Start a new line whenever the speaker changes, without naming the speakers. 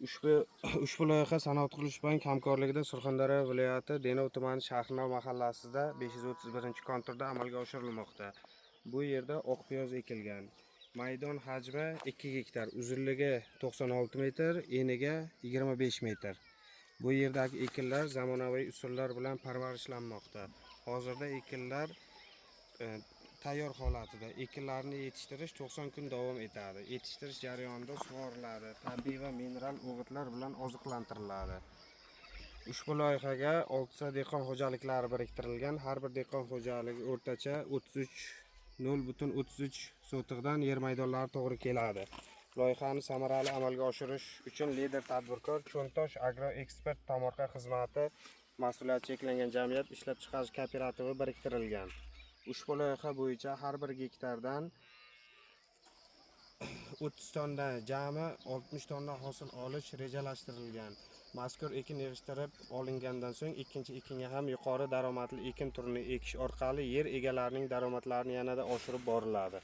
Ushbu ushbu loyiha Sanoat qurilish bank hamkorligida Surxondaryo viloyati Denov tumani Shahrnov mahallasida 531-konturda amalga oshirilmoqda. Bu yerda oq piyoz ekilgan. Maydon hajmi 2 gektar, uzunligi 96 metr, eniga 25 metr. Bu yerdagi ekinlar zamonaviy usullar bilan parvarishlanmoqda. Hozirda ekinlar tayyor holatida. Ekinlarni yetishtirish 90 kun davom etadi. Yetishtirish jarayonida sug'oriladi, tabiiy va mineral o'g'itlar bilan oziqlantiriladi. Ushbu loyihaga 6 dehqon xo'jaliklari biriktirilgan. Har bir dehqon xo'jaligi o'rtacha 0.33 sotiqdan yer maydonlari to'g'ri keladi. Loyihani samarali amalga oshirish uchun lider tadbirkor Cho'ntosh Agro Ekspert tomorqa xizmati mas'uliyati cheklangan jamiyat ishlab chiqarish kooperativi biriktirilgan. Ushbu loyiha bo'yicha har bir gektardan 30 tonna, jami 60 tonna hosil olish rejalashtirilgan. Mazkur ekin yig'ishtirib olingandan so'ng ikkinchi ekinga ham yuqori daromadli ekin turini ekish orqali yer egalarining daromadlarini yanada oshirib boriladi.